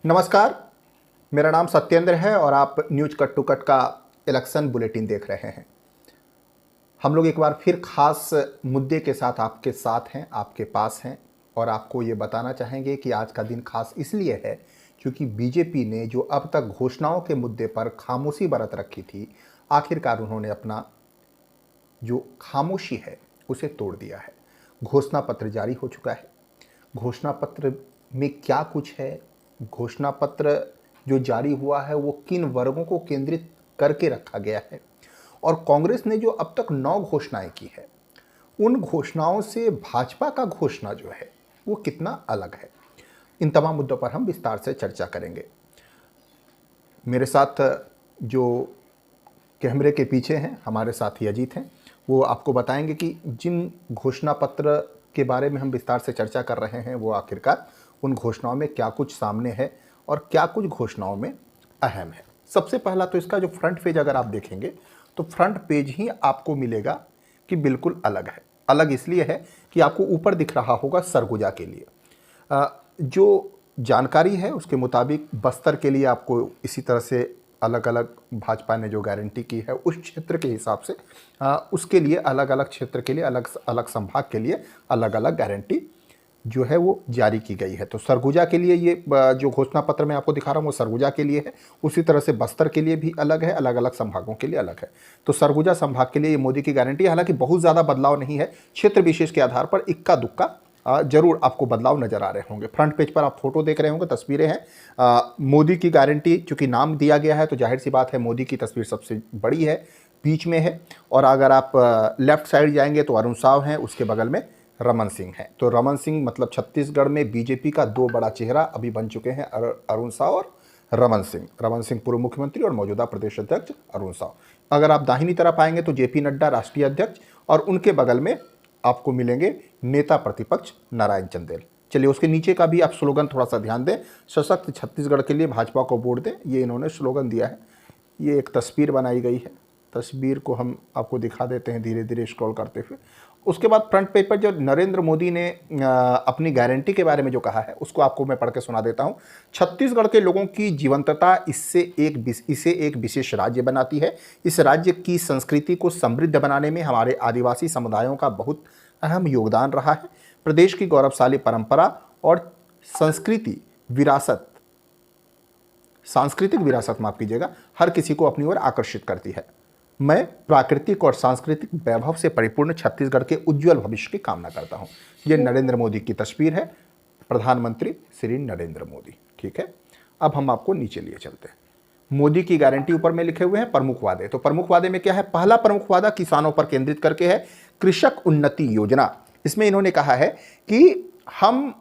नमस्कार। मेरा नाम सत्येंद्र है और आप न्यूज कट टू कट का इलेक्शन बुलेटिन देख रहे हैं। हम लोग एक बार फिर खास मुद्दे के साथ आपके साथ हैं, आपके पास हैं और आपको ये बताना चाहेंगे कि आज का दिन खास इसलिए है क्योंकि बीजेपी ने जो अब तक घोषणाओं के मुद्दे पर खामोशी बरत रखी थी, आखिरकार उन्होंने अपना जो खामोशी है उसे तोड़ दिया है। घोषणा पत्र जारी हो चुका है। घोषणा पत्र में क्या कुछ है, घोषणा पत्र जो जारी हुआ है वो किन वर्गों को केंद्रित करके रखा गया है और कांग्रेस ने जो अब तक 9 घोषणाएं की है, उन घोषणाओं से भाजपा का घोषणा जो है वो कितना अलग है, इन तमाम मुद्दों पर हम विस्तार से चर्चा करेंगे। मेरे साथ जो कैमरे के पीछे हैं हमारे साथी अजीत हैं, वो आपको बताएंगे कि जिन घोषणा पत्र के बारे में हम विस्तार से चर्चा कर रहे हैं वो आखिरकार उन घोषणाओं में क्या कुछ सामने है और क्या कुछ घोषणाओं में अहम है। सबसे पहला तो इसका जो फ्रंट पेज अगर आप देखेंगे तो फ्रंट पेज ही आपको मिलेगा कि बिल्कुल अलग है। अलग इसलिए है कि आपको ऊपर दिख रहा होगा सरगुजा के लिए जो जानकारी है उसके मुताबिक बस्तर के लिए आपको इसी तरह से अलग अलग भाजपा ने जो गारंटी की है उस क्षेत्र के हिसाब से उसके लिए अलग अलग क्षेत्र के लिए अलग अलग संभाग के लिए अलग अलग गारंटी जो है वो जारी की गई है। तो सरगुजा के लिए ये जो घोषणा पत्र मैं आपको दिखा रहा हूँ वो सरगुजा के लिए है। उसी तरह से बस्तर के लिए भी अलग है, अलग अलग संभागों के लिए अलग है। तो सरगुजा संभाग के लिए ये मोदी की गारंटी है। हालांकि बहुत ज़्यादा बदलाव नहीं है, क्षेत्र विशेष के आधार पर इक्का दुक्का जरूर आपको बदलाव नजर आ रहे होंगे। फ्रंट पेज पर आप फोटो देख रहे होंगे, तस्वीरें हैं मोदी की गारंटी। चूंकि नाम दिया गया है तो जाहिर सी बात है मोदी की तस्वीर सबसे बड़ी है, बीच में है। और अगर आप लेफ्ट साइड जाएंगे तो अरुण साव हैं, उसके बगल में रमन सिंह है। तो रमन सिंह मतलब छत्तीसगढ़ में बीजेपी का 2 बड़ा चेहरा अभी बन चुके हैं, अरुण साव और रमन सिंह। रमन सिंह पूर्व मुख्यमंत्री और मौजूदा प्रदेश अध्यक्ष अरुण साव। अगर आप दाहिनी तरफ आएंगे तो जेपी नड्डा राष्ट्रीय अध्यक्ष और उनके बगल में आपको मिलेंगे नेता प्रतिपक्ष नारायण चंदेल। चलिए उसके नीचे का भी आप स्लोगन थोड़ा सा ध्यान दें। सशक्त छत्तीसगढ़ के लिए भाजपा को वोट दें, ये इन्होंने स्लोगन दिया है। ये एक तस्वीर बनाई गई है, तस्वीर को हम आपको दिखा देते हैं धीरे धीरे स्क्रॉल करते हुए। उसके बाद फ्रंट पेज पर जो नरेंद्र मोदी ने अपनी गारंटी के बारे में जो कहा है उसको आपको मैं पढ़ के सुना देता हूं। छत्तीसगढ़ के लोगों की जीवंतता इसे एक विशेष राज्य बनाती है। इस राज्य की संस्कृति को समृद्ध बनाने में हमारे आदिवासी समुदायों का बहुत अहम योगदान रहा है। प्रदेश की गौरवशाली परंपरा और सांस्कृतिक विरासत माफ कीजिएगा, हर किसी को अपनी ओर आकर्षित करती है। मैं प्राकृतिक और सांस्कृतिक वैभव से परिपूर्ण छत्तीसगढ़ के उज्जवल भविष्य की कामना करता हूं। यह नरेंद्र मोदी की तस्वीर है, प्रधानमंत्री श्री नरेंद्र मोदी। ठीक है, अब हम आपको नीचे लिए चलते हैं। मोदी की गारंटी ऊपर में लिखे हुए हैं प्रमुख वादे। तो प्रमुख वादे में क्या है? पहला प्रमुख वादा किसानों पर केंद्रित करके है, कृषक उन्नति योजना। इसमें इन्होंने कहा है कि हम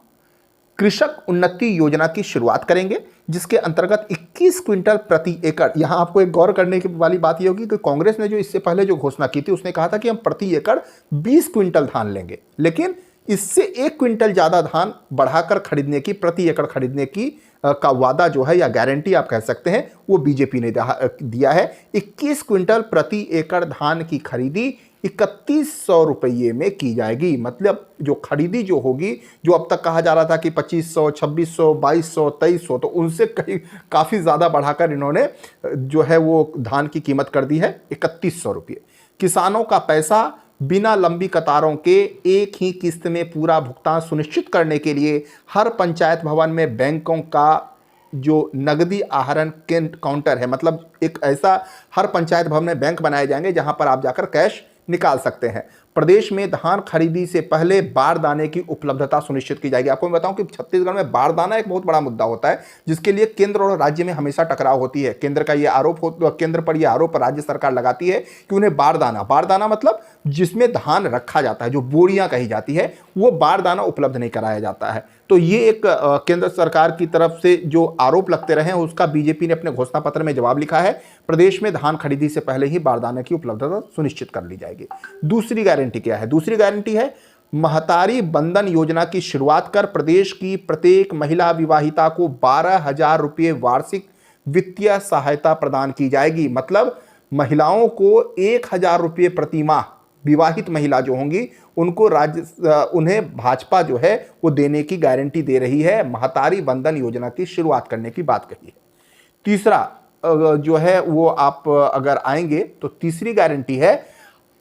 कृषक उन्नति योजना की शुरुआत करेंगे जिसके अंतर्गत 21 क्विंटल प्रति एकड़। यहां आपको एक गौर करने की वाली बात यह होगी कि कांग्रेस ने जो इससे पहले जो घोषणा की थी उसने कहा था कि हम प्रति एकड़ 20 क्विंटल धान लेंगे, लेकिन इससे 1 क्विंटल ज्यादा धान बढ़ाकर खरीदने की, प्रति एकड़ खरीदने की का वादा जो है या गारंटी आप कह सकते हैं वो बीजेपी ने दिया है। 21 क्विंटल प्रति एकड़ धान की खरीदी 3100 रुपये में की जाएगी। मतलब जो खरीदी जो होगी, जो अब तक कहा जा रहा था कि 2500, 2600, 2200, 2300, तो उनसे काफ़ी ज़्यादा बढ़ाकर इन्होंने जो है वो धान की कीमत कर दी है 3100 रुपये। किसानों का पैसा बिना लंबी कतारों के एक ही किस्त में पूरा भुगतान सुनिश्चित करने के लिए हर पंचायत भवन में बैंकों का जो नगदी आहरण काउंटर है, मतलब एक ऐसा हर पंचायत भवन में बैंक बनाए जाएंगे जहां पर आप जाकर कैश निकाल सकते हैं। प्रदेश में धान खरीदी से पहले बारदाने की उपलब्धता सुनिश्चित की जाएगी। आपको मैं बताऊं कि छत्तीसगढ़ में बारदाना एक बहुत बड़ा मुद्दा होता है जिसके लिए केंद्र और राज्य में हमेशा टकराव होती है। केंद्र का यह आरोप केंद्र पर यह आरोप राज्य सरकार लगाती है कि उन्हें बारदाना मतलब जिसमें धान रखा जाता है, जो बोरियां कही जाती है, वो बारदाना उपलब्ध नहीं कराया जाता है। तो ये एक केंद्र सरकार की तरफ से जो आरोप लगते रहे हैं उसका बीजेपी ने अपने घोषणा पत्र में जवाब लिखा है। प्रदेश में धान खरीदी से पहले ही बारदाने की उपलब्धता सुनिश्चित कर ली जाएगी। दूसरी गारंटी क्या है? दूसरी गारंटी है महतारी बंधन योजना की शुरुआत कर प्रदेश की प्रत्येक महिला विवाहिता को 12,000 रुपये वार्षिक वित्तीय सहायता प्रदान की जाएगी। मतलब महिलाओं को 1,000 रुपये प्रति माह, विवाहित महिला जो होंगी उनको उन्हें भाजपा जो है वो देने की गारंटी दे रही है। महतारी वंदन योजना की शुरुआत करने की बात कही है। तीसरा जो है वो आप अगर आएंगे तो तीसरी गारंटी है,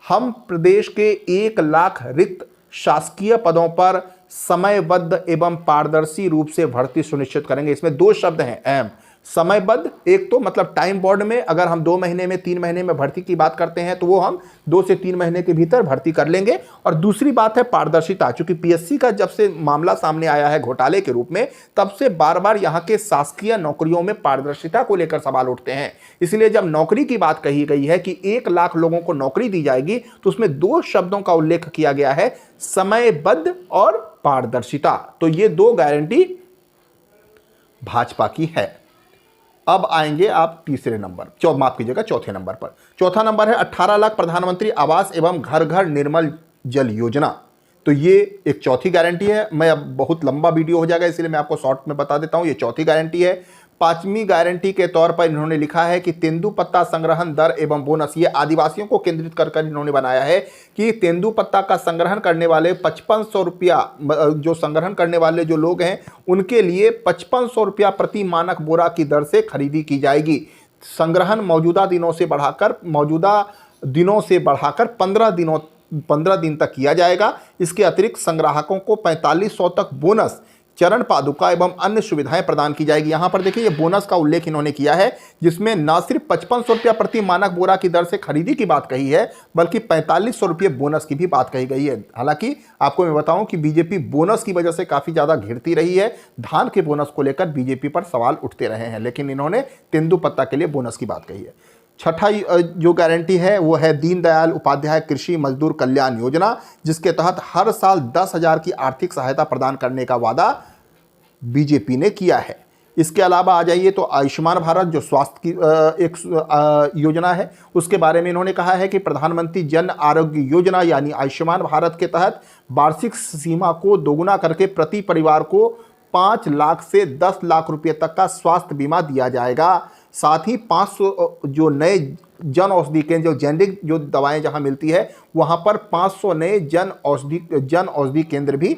हम प्रदेश के 1 लाख रिक्त शासकीय पदों पर समयबद्ध एवं पारदर्शी रूप से भर्ती सुनिश्चित करेंगे। इसमें 2 शब्द हैं अहम, समयबद्ध, एक तो मतलब टाइम बॉन्ड में अगर हम 2 महीने में 3 महीने में भर्ती की बात करते हैं तो वो हम 2 से 3 महीने के भीतर भर्ती कर लेंगे। और दूसरी बात है पारदर्शिता। चूंकि पीएससी का जब से मामला सामने आया है घोटाले के रूप में, तब से बार बार यहाँ के शासकीय नौकरियों में पारदर्शिता को लेकर सवाल उठते हैं। इसलिए जब नौकरी की बात कही गई है कि 1 लाख लोगों को नौकरी दी जाएगी, तो उसमें 2 शब्दों का उल्लेख किया गया है, समयबद्ध और पारदर्शिता। तो ये 2 गारंटी भाजपा की है। अब आएंगे आप तीसरे नंबर, माफ कीजिएगा चौथे नंबर पर। चौथा नंबर है 18 लाख प्रधानमंत्री आवास एवं घर घर निर्मल जल योजना। तो ये एक चौथी गारंटी है। मैं अब बहुत लंबा वीडियो हो जाएगा इसलिए मैं आपको शॉर्ट में बता देता हूं। ये चौथी गारंटी है। पांचवी गारंटी के तौर पर इन्होंने लिखा है कि तेंदुपत्ता संग्रहण दर एवं बोनस, ये आदिवासियों को केंद्रित कर इन्होंने बनाया है कि तेंदुपत्ता का संग्रहण करने वाले 5500 रुपया, जो संग्रहण करने वाले जो लोग हैं उनके लिए 5500 रुपया प्रति मानक बोरा की दर से खरीदी की जाएगी। संग्रहण मौजूदा दिनों से बढ़ाकर 15 दिन तक किया जाएगा। इसके अतिरिक्त संग्राहकों को 4500 तक बोनस, चरण पादुका एवं अन्य सुविधाएं प्रदान की जाएगी। यहां पर देखिए ये बोनस का उल्लेख इन्होंने किया है, जिसमें न सिर्फ 5500 रुपया प्रति मानक बोरा की दर से खरीदी की बात कही है, बल्कि 4500 रुपये बोनस की भी बात कही गई है। हालांकि आपको मैं बताऊं कि बीजेपी बोनस की वजह से काफी ज्यादा घिरती रही है। धान के बोनस को लेकर बीजेपी पर सवाल उठते रहे हैं, लेकिन इन्होंने तेंदुपत्ता के लिए बोनस की बात कही है। छठा जो गारंटी है वो है दीनदयाल उपाध्याय कृषि मजदूर कल्याण योजना, जिसके तहत हर साल 10,000 की आर्थिक सहायता प्रदान करने का वादा बीजेपी ने किया है। इसके अलावा आ जाइए तो आयुष्मान भारत जो स्वास्थ्य की एक योजना है, उसके बारे में इन्होंने कहा है कि प्रधानमंत्री जन आरोग्य योजना यानी आयुष्मान भारत के तहत वार्षिक सीमा को दोगुना करके प्रति परिवार को 5 लाख से 10 लाख रुपए तक का स्वास्थ्य बीमा दिया जाएगा। साथ ही 500 जो नए जन औषधि केंद्र, जो जेनेरिक जो दवाएं जहां मिलती है वहां पर 500 नए जन औषधि केंद्र भी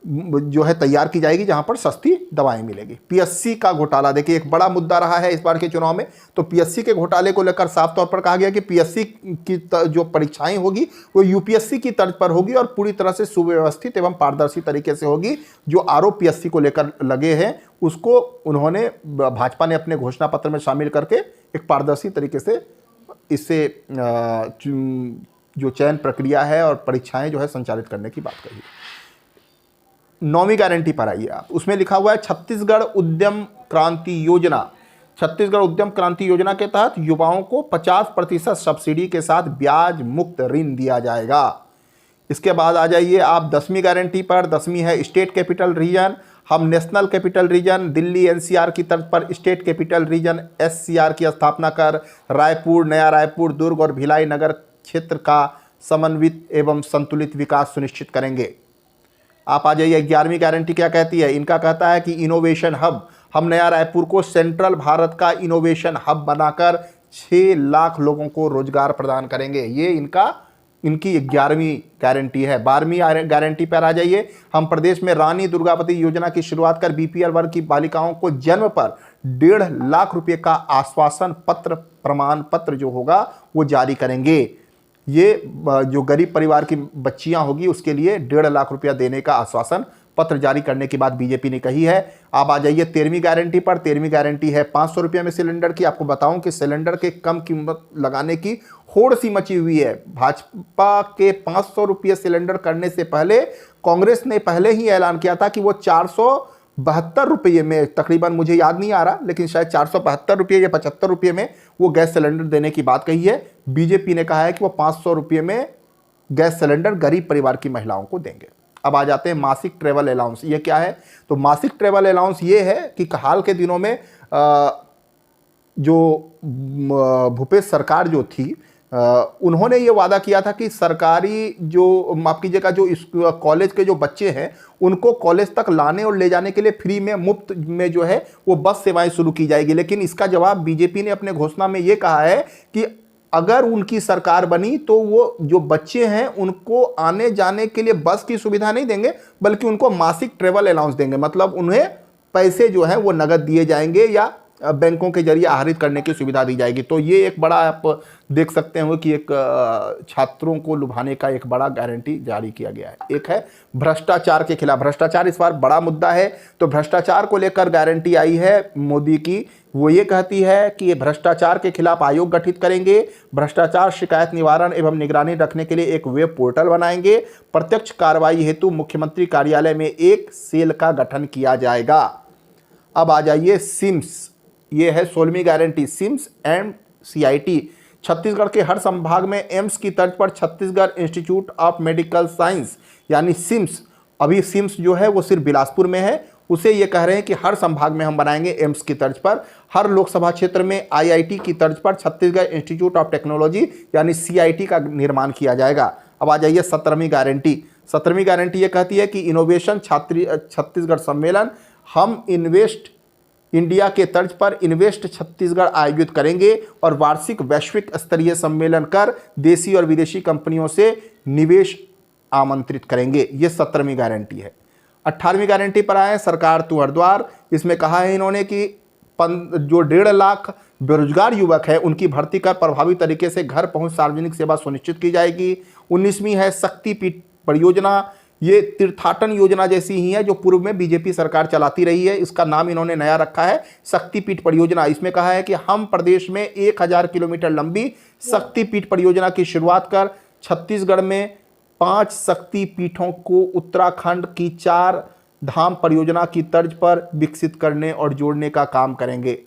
जो है तैयार की जाएगी, जहां पर सस्ती दवाएं मिलेगी। पीएससी का घोटाला देखिए एक बड़ा मुद्दा रहा है इस बार के चुनाव में। तो पीएससी के घोटाले को लेकर साफ तौर पर कहा गया कि पीएससी की जो परीक्षाएं होगी वो यूपीएससी की तर्ज पर होगी और पूरी तरह से सुव्यवस्थित एवं पारदर्शी तरीके से होगी। जो आरोप पीएससी को लेकर लगे हैं उसको उन्होंने, भाजपा ने अपने घोषणा पत्र में शामिल करके एक पारदर्शी तरीके से इससे जो चयन प्रक्रिया है और परीक्षाएं जो है संचालित करने की बात कही। 9वीं गारंटी पर आइए आप, उसमें लिखा हुआ है छत्तीसगढ़ उद्यम क्रांति योजना। छत्तीसगढ़ उद्यम क्रांति योजना के तहत युवाओं को 50% सब्सिडी के साथ ब्याज मुक्त ऋण दिया जाएगा। इसके बाद आ जाइए आप 10वीं गारंटी पर। 10वीं है स्टेट कैपिटल रीजन। हम national capital region Delhi NCR की तर्ज पर स्टेट कैपिटल रीजन एससीआर की स्थापना कर रायपुर, नया रायपुर, दुर्ग और भिलाई नगर क्षेत्र का समन्वित एवं संतुलित विकास सुनिश्चित करेंगे। आप आ जाइए 11वीं गारंटी क्या कहती है। इनका कहता है कि इनोवेशन हब, हम नया रायपुर को सेंट्रल भारत का इनोवेशन हब बनाकर 6 लाख लोगों को रोजगार प्रदान करेंगे। ये इनकी 11वीं गारंटी है। 12वीं गारंटी पर आ जाइए। हम प्रदेश में रानी दुर्गावती योजना की शुरुआत कर बीपीएल वर्ग की बालिकाओं को जन्म पर 1.5 लाख रुपए का आश्वासन पत्र, प्रमाण पत्र जो होगा वो जारी करेंगे। ये जो गरीब परिवार की बच्चियां होगी उसके लिए 1.5 लाख रुपया देने का आश्वासन पत्र जारी करने की बात बीजेपी ने कही है। आप आ जाइए 13वीं गारंटी पर। 13वीं गारंटी है 500 रुपये में सिलेंडर की। आपको बताऊं कि सिलेंडर के कम कीमत लगाने की होड़ सी मची हुई है। भाजपा के 500 रुपये सिलेंडर करने से पहले कांग्रेस ने पहले ही ऐलान किया था कि वो 472 रुपये में, तकरीबन मुझे याद नहीं आ रहा लेकिन शायद 472 रुपये या 75 रुपये में वो गैस सिलेंडर देने की बात कही है। बीजेपी ने कहा है कि वो 500 रुपये में गैस सिलेंडर गरीब परिवार की महिलाओं को देंगे। अब आ जाते हैं मासिक ट्रेवल अलाउंस। ये क्या है? तो मासिक ट्रेवल अलाउंस ये है कि हाल के दिनों में जो भूपेश सरकार जो थी, उन्होंने ये वादा किया था कि सरकारी जो, माफ कीजिएगा, जो कॉलेज के जो बच्चे हैं उनको कॉलेज तक लाने और ले जाने के लिए फ्री में, मुफ्त में जो है वो बस सेवाएं शुरू की जाएगी। लेकिन इसका जवाब बीजेपी ने अपने घोषणा में ये कहा है कि अगर उनकी सरकार बनी तो वो जो बच्चे हैं उनको आने जाने के लिए बस की सुविधा नहीं देंगे, बल्कि उनको मासिक ट्रेवल अलाउंस देंगे। मतलब उन्हें पैसे जो है वो नगद दिए जाएंगे या बैंकों के जरिए आहरित करने की सुविधा दी जाएगी। तो ये एक बड़ा आप देख सकते हो कि एक छात्रों को लुभाने का एक बड़ा गारंटी जारी किया गया है। एक है भ्रष्टाचार के खिलाफ, भ्रष्टाचार इस बार बड़ा मुद्दा है, तो भ्रष्टाचार को लेकर गारंटी आई है मोदी की। वो ये कहती है कि ये भ्रष्टाचार के खिलाफ आयोग गठित करेंगे, भ्रष्टाचार शिकायत निवारण एवं निगरानी रखने के लिए एक वेब पोर्टल बनाएंगे, प्रत्यक्ष कार्रवाई हेतु मुख्यमंत्री कार्यालय में एक सेल का गठन किया जाएगा। अब आ जाइए सिम्स, ये है 16वीं guarantee, CIMS and CIT। Chhattisgarh के हर संभाग में एम्स की तर्ज पर Chhattisgarh Institute of Medical Science यानी सिम्स, अभी सिम्स जो है वो सिर्फ बिलासपुर में है, उसे ये कह रहे हैं कि हर संभाग में हम बनाएंगे एम्स की तर्ज पर। हर लोकसभा क्षेत्र में IIT की तर्ज पर छत्तीसगढ़ इंस्टीट्यूट ऑफ टेक्नोलॉजी यानी CIT का निर्माण किया जाएगा। अब आ जाइए 17वीं गारंटी। 17वीं गारंटी ये कहती है कि इनोवेशन छत्तीसगढ़ सम्मेलन, हम इन्वेस्ट इंडिया के तर्ज पर इन्वेस्ट छत्तीसगढ़ आयोजित करेंगे और वार्षिक वैश्विक स्तरीय सम्मेलन कर देशी और विदेशी कंपनियों से निवेश आमंत्रित करेंगे। ये 17वीं गारंटी है। 18वीं गारंटी पर आए, सरकार तुहर द्वार। इसमें कहा है इन्होंने कि जो 1.5 लाख बेरोजगार युवक है उनकी भर्ती कर प्रभावी तरीके से घर पहुंच सार्वजनिक सेवा सुनिश्चित की जाएगी। 19वीं है शक्तिपीठ परियोजना, ये तीर्थाटन योजना जैसी ही है जो पूर्व में बीजेपी सरकार चलाती रही है, इसका नाम इन्होंने नया रखा है शक्तिपीठ परियोजना। इसमें कहा है कि हम प्रदेश में 1000 किलोमीटर लंबी शक्तिपीठ परियोजना की शुरुआत कर छत्तीसगढ़ में 5 शक्तिपीठों को उत्तराखंड की 4 धाम परियोजना की तर्ज पर विकसित करने और जोड़ने का काम करेंगे।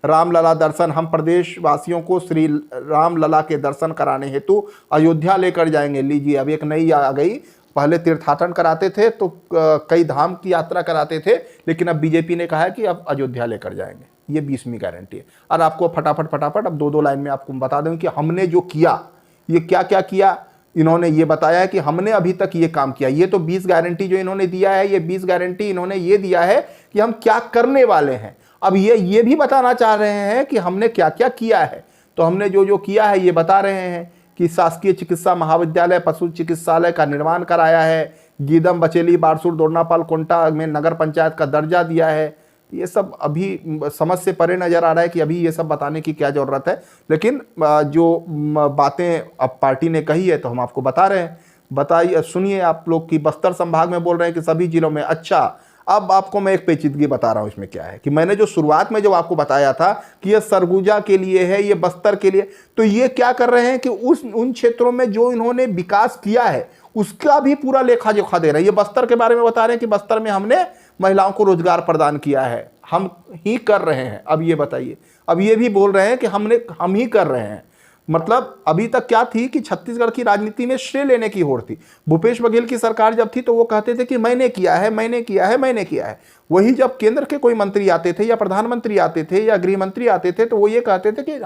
रामलला दर्शन, हम प्रदेशवासियों को श्री रामलला के दर्शन कराने हेतु अयोध्या लेकर जाएंगे। लीजिए, अब एक नई आ गई, पहले तीर्थाटन कराते थे तो कई धाम की यात्रा कराते थे, लेकिन अब बीजेपी ने कहा है कि अब अयोध्या लेकर जाएंगे। ये 20वीं गारंटी है। और आपको फटाफट अब 2-2 लाइन में आपको बता दूं कि हमने जो किया, ये क्या क्या किया। इन्होंने ये बताया कि हमने अभी तक ये काम किया। ये तो 20 गारंटी जो इन्होंने दिया है, ये 20 गारंटी इन्होंने ये दिया है कि हम क्या करने वाले हैं। अब ये भी बताना चाह रहे हैं कि हमने क्या क्या किया है। तो हमने जो किया है ये बता रहे हैं कि शासकीय चिकित्सा महाविद्यालय पशु चिकित्सालय का निर्माण कराया है, गीदम बचेली बारसूर दोरनापाल कोंटा में नगर पंचायत का दर्जा दिया है। ये सब अभी समझ से परे नजर आ रहा है कि अभी ये सब बताने की क्या जरूरत है, लेकिन जो बातें अब पार्टी ने कही है तो हम आपको बता रहे हैं। बताइए, सुनिए आप लोग कि बस्तर संभाग में बोल रहे हैं कि सभी जिलों में। अच्छा, अब आपको मैं एक पेचीदगी बता रहा हूं इसमें क्या है कि मैंने जो शुरुआत में जो आपको बताया था कि ये सरगुजा के लिए है, ये बस्तर के लिए, तो ये क्या कर रहे हैं कि उन क्षेत्रों में जो इन्होंने विकास किया है उसका भी पूरा लेखा जोखा दे रहे हैं। ये बस्तर के बारे में बता रहे हैं कि बस्तर में हमने महिलाओं को रोजगार प्रदान किया है, हम ही कर रहे हैं। अब ये बताइए, अब ये भी बोल रहे हैं कि हम ही कर रहे हैं। मतलब अभी तक क्या थी कि छत्तीसगढ़ की राजनीति में श्रेय लेने की होड़ थी। भूपेश बघेल की सरकार जब थी तो वो कहते थे कि मैंने किया है, मैंने किया है, मैंने किया है। वही जब केंद्र के कोई मंत्री आते थे या प्रधानमंत्री आते थे या गृह मंत्री आते थे तो वो ये कहते थे कि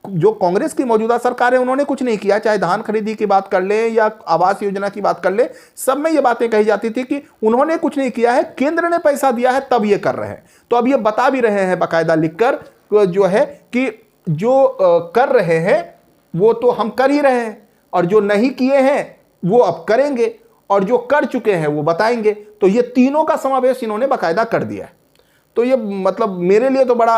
जो कांग्रेस की मौजूदा सरकार है उन्होंने कुछ नहीं किया। चाहे धान खरीदी की बात कर ले या आवास योजना की बात कर ले, सब में ये बातें कही जाती थी कि उन्होंने कुछ नहीं किया है, केंद्र ने पैसा दिया है तब ये कर रहे हैं। तो अब ये बता भी रहे हैं बाकायदा लिखकर जो है कि जो कर रहे हैं वो तो हम कर ही रहे हैं, और जो नहीं किए हैं वो अब करेंगे, और जो कर चुके हैं वो बताएंगे। तो ये तीनों का समावेश इन्होंने बाकायदा कर दिया है। तो ये मतलब मेरे लिए तो बड़ा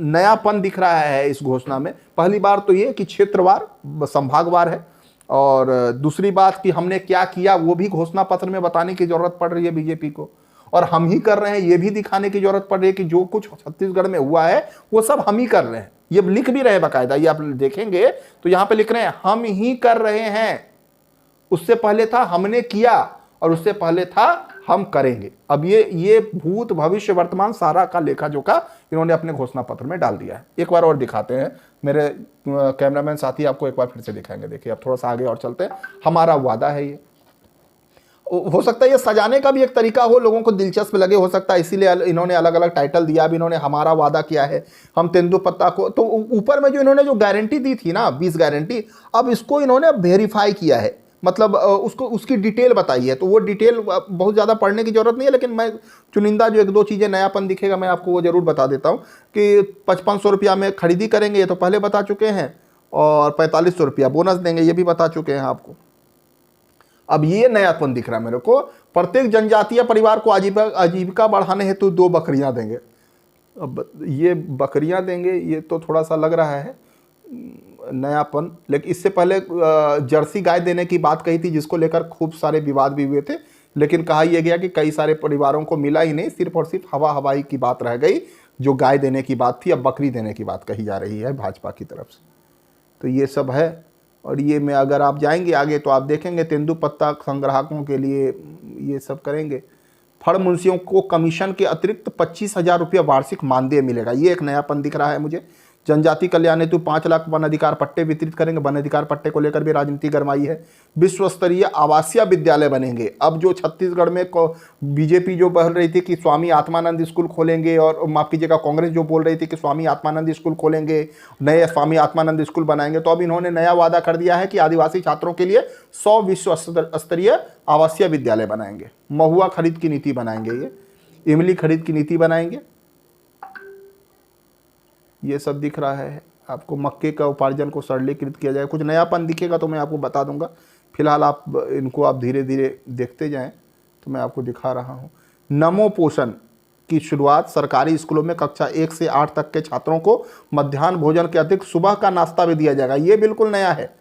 नयापन दिख रहा है इस घोषणा में। पहली बार तो ये कि क्षेत्रवार संभागवार है, और दूसरी बात कि हमने क्या किया वो भी घोषणा पत्र में बताने की जरूरत पड़ रही है बीजेपी को, और हम ही कर रहे हैं ये भी दिखाने की जरूरत पड़ रही है कि जो कुछ छत्तीसगढ़ में हुआ है वो सब हम ही कर रहे हैं। ये लिख भी रहे हैं बाकायदा, ये आप देखेंगे तो यहां पे लिख रहे हैं हम ही कर रहे हैं। उससे पहले था हमने किया, और उससे पहले था हम करेंगे। अब ये भूत भविष्य वर्तमान सारा का लेखा जोखा इन्होंने अपने घोषणा पत्र में डाल दिया है। एक बार और दिखाते हैं, मेरे कैमरामैन साथी आपको एक बार फिर से दिखाएंगे। देखिए, अब थोड़ा सा आगे और चलते हैं। हमारा वादा है, ये हो सकता है ये सजाने का भी एक तरीका हो, लोगों को दिलचस्प लगे, हो सकता है इसीलिए इन्होंने अलग अलग टाइटल दिया। अब इन्होंने हमारा वादा किया है, हम तेंदुपत्ता को, तो ऊपर में जो इन्होंने जो गारंटी दी थी ना 20 गारंटी, अब इसको इन्होंने वेरीफाई किया है, मतलब उसकी डिटेल बताई है। तो वो डिटेल बहुत ज़्यादा पढ़ने की जरूरत नहीं है, लेकिन मैं चुनिंदा जो 1-2 चीज़ें नयापन दिखेगा मैं आपको वो जरूर बता देता हूँ कि 5500 रुपया में खरीदी करेंगे, ये तो पहले बता चुके हैं। और 4500 रुपया बोनस देंगे, ये भी बता चुके हैं आपको। अब ये नयापन दिख रहा है मेरे को, प्रत्येक जनजातीय परिवार को आजीविका बढ़ाने हेतु 2 बकरियां देंगे। अब ये बकरियां देंगे, ये तो थोड़ा सा लग रहा है नयापन। लेकिन इससे पहले जर्सी गाय देने की बात कही थी, जिसको लेकर खूब सारे विवाद भी हुए थे, लेकिन कहा यह गया कि कई सारे परिवारों को मिला ही नहीं, सिर्फ और सिर्फ हवा हवाई की बात रह गई। जो गाय देने की बात थी, अब बकरी देने की बात कही जा रही है भाजपा की तरफ से। तो ये सब है। और ये में अगर आप जाएंगे आगे तो आप देखेंगे तेंदुपत्ता संग्राहकों के लिए ये सब करेंगे। फड़ मुंशियों को कमीशन के अतिरिक्त 25,000 रुपया वार्षिक मानदेय मिलेगा, ये एक नयापन दिख रहा है मुझे। जनजाति कल्याण हेतु 5 लाख वन अधिकार पट्टे वितरित करेंगे, वन अधिकार पट्टे को लेकर भी राजनीति गरमाई है। विश्व स्तरीय आवासीय विद्यालय बनेंगे। अब जो छत्तीसगढ़ में बीजेपी जो बोल रही थी कि स्वामी आत्मानंद स्कूल खोलेंगे, और माफ कीजिएगा कांग्रेस जो बोल रही थी कि स्वामी आत्मानंद स्कूल खोलेंगे, नए स्वामी आत्मानंद स्कूल बनाएंगे, तो अब इन्होंने नया वादा कर दिया है कि आदिवासी छात्रों के लिए 100 विश्व स्तरीय आवासीय विद्यालय बनाएंगे। महुआ खरीद की नीति बनाएंगे, ये इमली खरीद की नीति बनाएंगे। ये सब दिख रहा है आपको। मक्के का उपार्जन को सरलीकृत किया जाए। कुछ नयापन दिखेगा तो मैं आपको बता दूंगा, फिलहाल आप इनको आप धीरे धीरे देखते जाएं, तो मैं आपको दिखा रहा हूं। नमो पोषण की शुरुआत, सरकारी स्कूलों में कक्षा 1 से 8 तक के छात्रों को मध्याह्न भोजन के अतिरिक्त सुबह का नाश्ता भी दिया जाएगा। ये बिल्कुल नया है,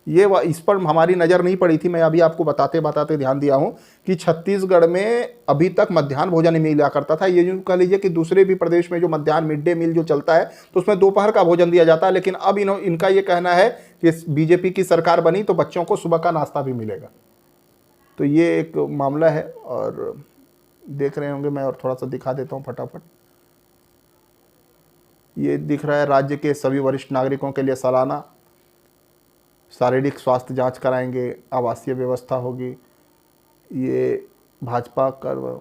ये इस पर हमारी नज़र नहीं पड़ी थी। मैं अभी आपको बताते बताते ध्यान दिया हूं कि छत्तीसगढ़ में अभी तक मध्याह्न भोजन नहीं मिला करता था। ये जो कह लीजिए कि दूसरे भी प्रदेश में जो मध्याह्न मिड डे मील जो चलता है तो उसमें दोपहर का भोजन दिया जाता है, लेकिन अब इनका ये कहना है कि बीजेपी की सरकार बनी तो बच्चों को सुबह का नाश्ता भी मिलेगा। तो ये एक मामला है, और देख रहे होंगे, मैं और थोड़ा सा दिखा देता हूँ फटाफट। ये दिख रहा है, राज्य के सभी वरिष्ठ नागरिकों के लिए सालाना शारीरिक स्वास्थ्य जांच कराएंगे, आवासीय व्यवस्था होगी। ये भाजपा कर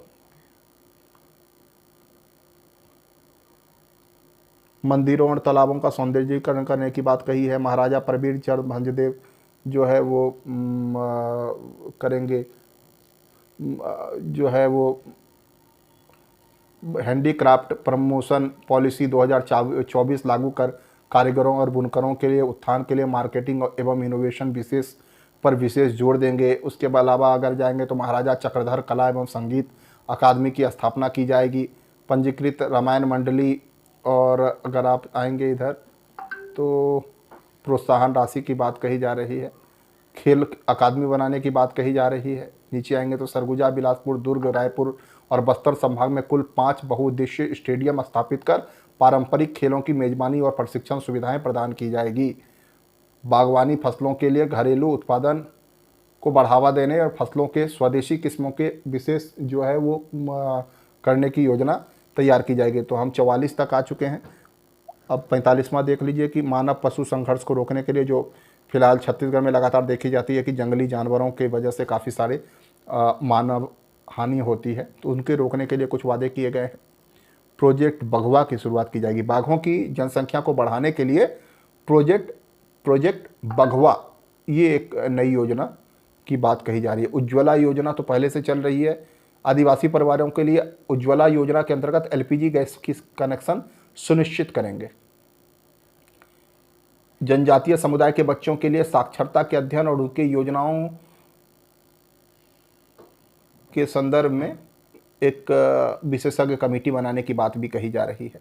मंदिरों और तालाबों का सौंदर्यीकरण करने की बात कही है। महाराजा प्रवीर चंद्र भंजदेव जो है वो करेंगे, जो है वो हैंडीक्राफ्ट प्रमोशन पॉलिसी 2024 लागू कर कारीगरों और बुनकरों के लिए उत्थान के लिए मार्केटिंग एवं इनोवेशन पर विशेष जोर देंगे। उसके अलावा अगर जाएंगे तो महाराजा चक्रधर कला एवं संगीत अकादमी की स्थापना की जाएगी। पंजीकृत रामायण मंडली, और अगर आप आएंगे इधर तो प्रोत्साहन राशि की बात कही जा रही है। खेल अकादमी बनाने की बात कही जा रही है। नीचे आएंगे तो सरगुजा, बिलासपुर, दुर्ग, रायपुर और बस्तर संभाग में कुल 5 बहुउद्देशीय स्टेडियम स्थापित कर पारंपरिक खेलों की मेजबानी और प्रशिक्षण सुविधाएं प्रदान की जाएगी। बागवानी फसलों के लिए घरेलू उत्पादन को बढ़ावा देने और फसलों के स्वदेशी किस्मों के विशेष जो है वो करने की योजना तैयार की जाएगी। तो हम 44 तक आ चुके हैं। अब 45वां देख लीजिए कि मानव पशु संघर्ष को रोकने के लिए जो फिलहाल छत्तीसगढ़ में लगातार देखी जाती है कि जंगली जानवरों के वजह से काफ़ी सारे मानव हानि होती है, तो उनके रोकने के लिए कुछ वादे किए गए हैं। प्रोजेक्ट बघवा की शुरुआत की जाएगी। बाघों की जनसंख्या को बढ़ाने के लिए प्रोजेक्ट बघवा, ये एक नई योजना की बात कही जा रही है। उज्ज्वला योजना तो पहले से चल रही है। आदिवासी परिवारों के लिए उज्ज्वला योजना के अंतर्गत एलपीजी गैस की कनेक्शन सुनिश्चित करेंगे। जनजातीय समुदाय के बच्चों के लिए साक्षरता के अध्ययन और उनके योजनाओं के संदर्भ में एक विशेषज्ञ कमेटी बनाने की बात भी कही जा रही है।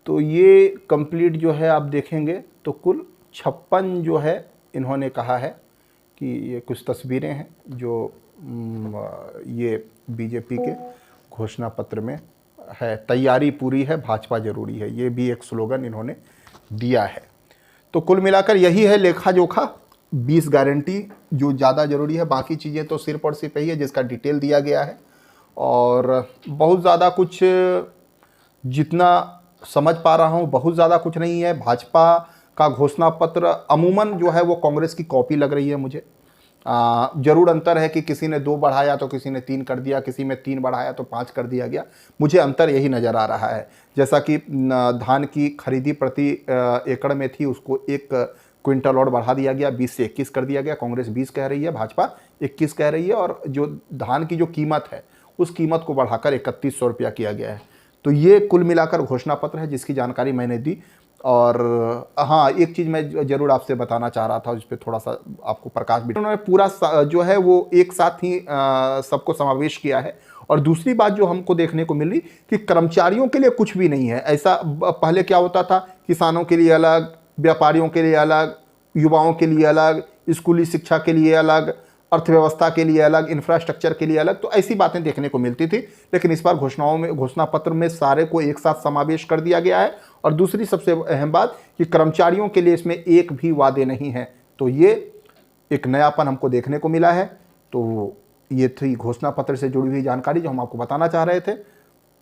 तो ये कंप्लीट जो है आप देखेंगे तो कुल 56 जो है इन्होंने कहा है कि ये कुछ तस्वीरें हैं जो ये बीजेपी के घोषणा पत्र में है। तैयारी पूरी है, भाजपा जरूरी है, ये भी एक स्लोगन इन्होंने दिया है। तो कुल मिलाकर यही है लेखा जोखा। 20 गारंटी जो ज़्यादा ज़रूरी है, बाकी चीज़ें तो सिर्फ और सिर्फ यही है जिसका डिटेल दिया गया है, और बहुत ज़्यादा कुछ जितना समझ पा रहा हूँ बहुत ज़्यादा कुछ नहीं है। भाजपा का घोषणा पत्र अमूमन जो है वो कांग्रेस की कॉपी लग रही है मुझे। जरूर अंतर है कि किसी ने 2 बढ़ाया तो किसी ने 3 कर दिया, किसी में 3 बढ़ाया तो 5 कर दिया गया। मुझे अंतर यही नज़र आ रहा है। जैसा कि धान की खरीदी प्रति एकड़ में थी, उसको 1 क्विंटल और बढ़ा दिया गया, 20 से 21 कर दिया गया। कांग्रेस 20 कह रही है, भाजपा 21 कह रही है, और जो धान की जो कीमत है उस कीमत को बढ़ाकर 3100 रुपया किया गया है। तो ये कुल मिलाकर घोषणा पत्र है जिसकी जानकारी मैंने दी। और हाँ, एक चीज़ मैं ज़रूर आपसे बताना चाह रहा था, जिस पे थोड़ा-सा आपको प्रकाश भी, उन्होंने पूरा जो है वो एक साथ ही सबको समावेश किया है। और दूसरी बात जो हमको देखने को मिल रही कि कर्मचारियों के लिए कुछ भी नहीं है। ऐसा पहले क्या होता था, किसानों के लिए अलग, व्यापारियों के लिए अलग, युवाओं के लिए अलग, स्कूली शिक्षा के लिए अलग, अर्थव्यवस्था के लिए अलग, इंफ्रास्ट्रक्चर के लिए अलग, तो ऐसी बातें देखने को मिलती थी। लेकिन इस बार घोषणा पत्र में सारे को एक साथ समावेश कर दिया गया है। और दूसरी सबसे अहम बात कि कर्मचारियों के लिए इसमें एक भी वादे नहीं है। तो ये एक नयापन हमको देखने को मिला है। तो ये थी घोषणा पत्र से जुड़ी हुई जानकारी जो हम आपको बताना चाह रहे थे।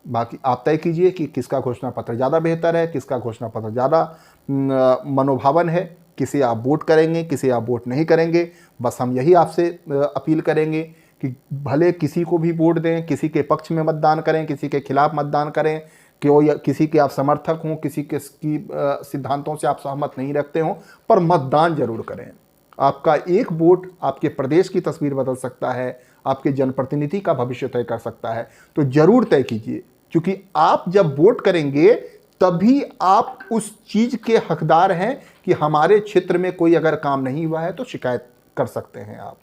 बाकी आप तय कीजिए कि किसका घोषणा पत्र ज़्यादा बेहतर है, किसका घोषणा पत्र ज़्यादा मनोभावन है, किसे आप वोट करेंगे, किसे आप वोट नहीं करेंगे। बस हम यही आपसे अपील करेंगे कि भले किसी को भी वोट दें, किसी के पक्ष में मतदान करें, किसी के खिलाफ मतदान करें, किसी के आप समर्थक हों, किसी के सिद्धांतों से आप सहमत नहीं रखते हों, पर मतदान जरूर करें। आपका एक वोट आपके प्रदेश की तस्वीर बदल सकता है, आपके जनप्रतिनिधि का भविष्य तय कर सकता है। तो जरूर तय कीजिए, क्योंकि आप जब वोट करेंगे तभी आप उस चीज के हकदार हैं कि हमारे क्षेत्र में कोई अगर काम नहीं हुआ है तो शिकायत कर सकते हैं आप।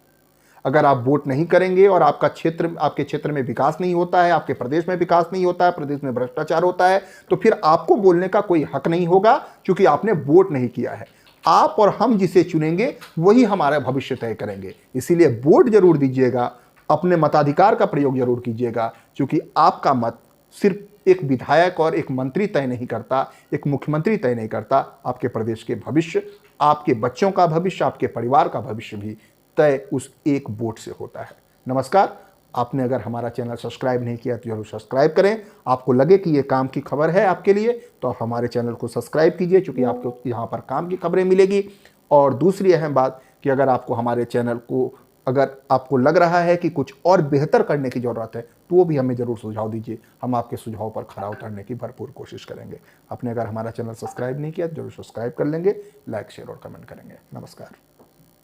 अगर आप वोट नहीं करेंगे और आपके क्षेत्र में विकास नहीं होता है, आपके प्रदेश में विकास नहीं होता है, प्रदेश में भ्रष्टाचार होता है, तो फिर आपको बोलने का कोई हक नहीं होगा, क्योंकि आपने वोट नहीं किया है। आप और हम जिसे चुनेंगे वही हमारा भविष्य तय करेंगे। इसीलिए वोट जरूर दीजिएगा, अपने मताधिकार का प्रयोग जरूर कीजिएगा, क्योंकि आपका मत सिर्फ एक विधायक और एक मंत्री तय नहीं करता, एक मुख्यमंत्री तय नहीं करता, आपके प्रदेश के भविष्य, आपके बच्चों का भविष्य, आपके परिवार का भविष्य भी तय उस एक वोट से होता है। नमस्कार। आपने अगर हमारा चैनल सब्सक्राइब नहीं किया तो जरूर सब्सक्राइब करें। आपको लगे कि ये काम की खबर है आपके लिए, तो आप हमारे चैनल को सब्सक्राइब कीजिए, क्योंकि आपको यहाँ पर काम की खबरें मिलेगी। और दूसरी अहम बात कि अगर आपको हमारे चैनल को, अगर आपको लग रहा है कि कुछ और बेहतर करने की ज़रूरत है, तो वो भी हमें ज़रूर सुझाव दीजिए। हम आपके सुझाव पर खरा उतरने की भरपूर कोशिश करेंगे। आपने अगर हमारा चैनल सब्सक्राइब नहीं किया तो जरूर सब्सक्राइब कर लेंगे, लाइक शेयर और कमेंट करेंगे। नमस्कार।